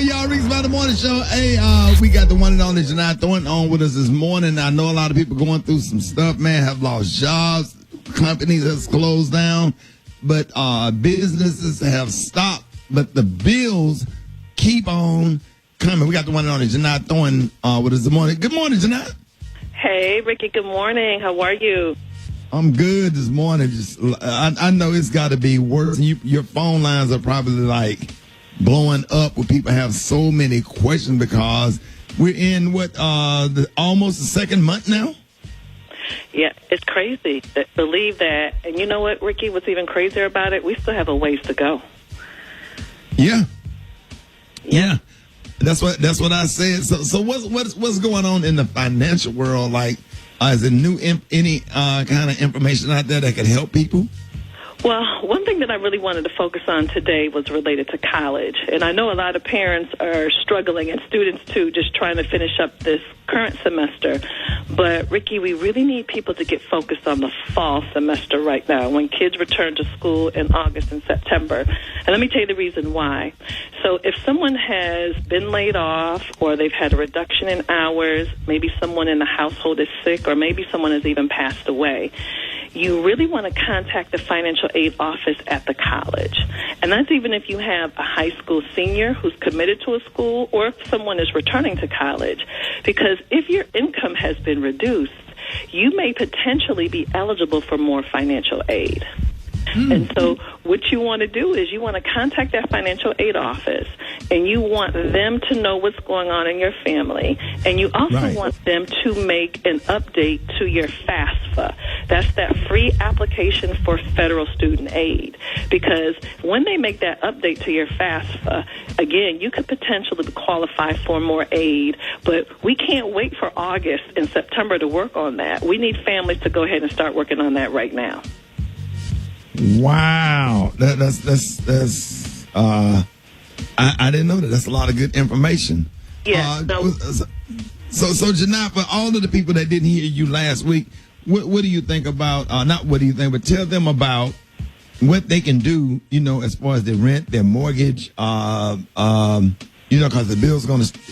y'all. Rick's by the morning show. Hey, we got the one and only Janai Thornton on with us this morning. I know a lot of people going through some stuff, man, have lost jobs. Companies have closed down, but businesses have stopped. But the bills keep on coming. We got the one and only Janai Thornton with us this morning. Good morning, Janai. Hey, Rickey. Good morning. How are you? I'm good this morning. I know it's got to be worse. Your phone lines are probably like blowing up where people have so many questions because we're in almost the second month now. Yeah, it's crazy. Believe that. And you know what, Rickey? What's even crazier about it? We still have a ways to go. Yeah. That's what I said. So what's going on in the financial world? Like, is there any kind of information out there that could help people? Well, one thing that I really wanted to focus on today was related to college. And I know a lot of parents are struggling, and students too, just trying to finish up this current semester. But, Rickey, we really need people to get focused on the fall semester right now when kids return to school in August and September. And let me tell you the reason why. So if someone has been laid off or they've had a reduction in hours, maybe someone in the household is sick, or maybe someone has even passed away, you really want to contact the financial aid office at the college. And that's even if you have a high school senior who's committed to a school or if someone is returning to college. Because if your income has been reduced, you may potentially be eligible for more financial aid. And so what you want to do is you want to contact that financial aid office, and you want them to know what's going on in your family, and you also want them to make an update to your FAFSA. That's that free application for federal student aid. Because when they make that update to your FAFSA, again, you could potentially qualify for more aid, but we can't wait for August and September to work on that. We need families to go ahead and start working on that right now. Wow, that's I didn't know that. That's a lot of good information. Yeah. So Janai, for all of the people that didn't hear you last week, what do you think about? Not what do you think, but tell them about what they can do. You know, as far as their rent, their mortgage. Because the bills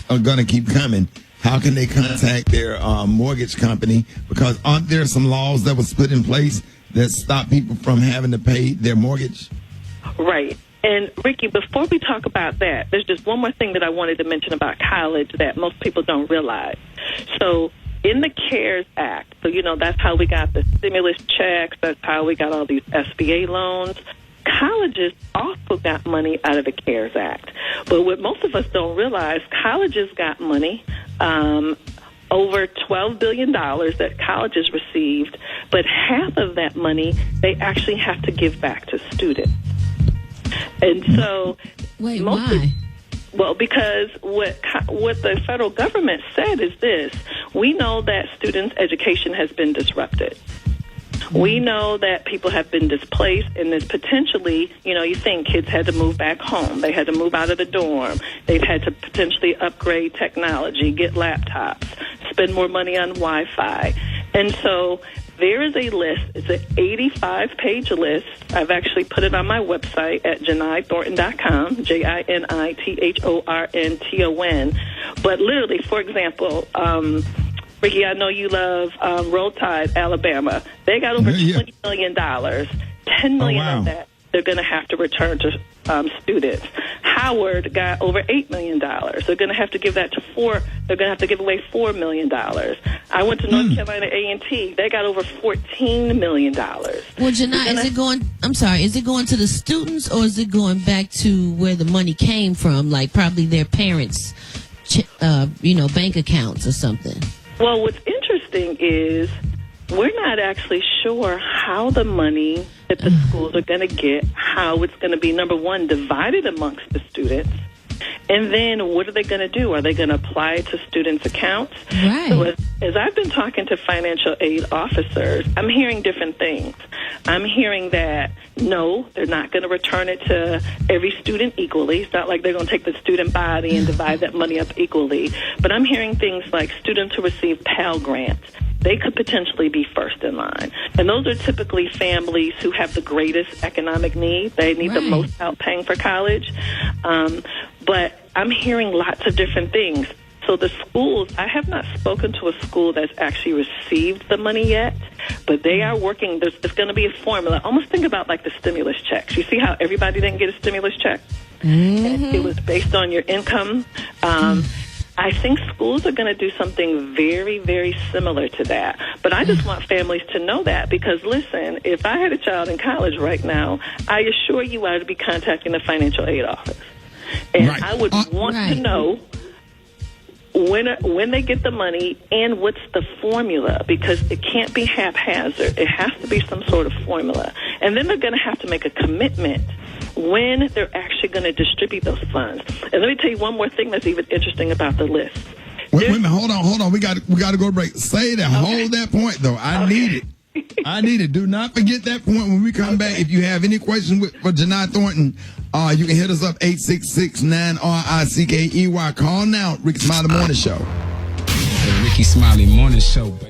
are gonna keep coming. How can they contact their mortgage company? Because aren't there some laws that was put in place that stop people from having to pay their mortgage? Right. And, Rickey, before we talk about that, there's just one more thing that I wanted to mention about college that most people don't realize. So in the CARES Act, so, that's how we got the stimulus checks, that's how we got all these SBA loans. Colleges also got money out of the CARES Act. But what most of us don't realize, colleges got money, over $12 billion that colleges received, but half of that money they actually have to give back to students. And so... Wait, why? Well, because what the federal government said is this: we know that students' education has been disrupted. We know that people have been displaced, and there's potentially, you think kids had to move back home. They had to move out of the dorm. They've had to potentially upgrade technology, get laptops, spend more money on Wi-Fi. And so there is a list. It's an 85-page list. I've actually put it on my website at JanaiThornton.com, JINITHORNTON. But literally, for example, Rickey, I know you love Roll Tide, Alabama. They got over $20 million. $10 million of that they're going to have to return to students. Howard got over $8 million. They're going to have to give that to They're going to have to give away $4 million. I went to North Carolina A&T. They got over $14 million. Well, Janai, is it going to the students, or is it going back to where the money came from, like probably their parents' bank accounts or something? Well, what's interesting is we're not actually sure how the money that the schools are going to get, how it's going to be, number one, divided amongst the students, and then what are they going to do? Are they going to apply it to students' accounts? Right. So as I've been talking to financial aid officers, I'm hearing different things. I'm hearing that, no, they're not going to return it to every student equally. It's not like they're going to take the student body and divide that money up equally. But I'm hearing things like students who receive Pell Grants. They could potentially be first in line. And those are typically families who have the greatest economic need. They need the most help paying for college. But I'm hearing lots of different things. So the schools, I have not spoken to a school that's actually received the money yet, but they are working. There's going to be a formula. Almost think about like the stimulus checks. You see how everybody didn't get a stimulus check? And it was based on your income. I think schools are going to do something very, very similar to that. But I just want families to know that because, listen, if I had a child in college right now, I assure you I would be contacting the financial aid office. And I would want to know when they get the money and what's the formula, because it can't be haphazard. It has to be some sort of formula. And then they're going to have to make a commitment when they're actually going to distribute those funds. And let me tell you one more thing that's even interesting about the list. Wait a minute, hold on. We got to go to break. Say that. Okay. Hold that point, though. I need it. I need it. Do not forget that point when we come back. If you have any questions for Janai Thornton, you can hit us up 866-9-RICKEY. Call now. Rickey Smiley Morning Show. The Rickey Smiley Morning Show, baby.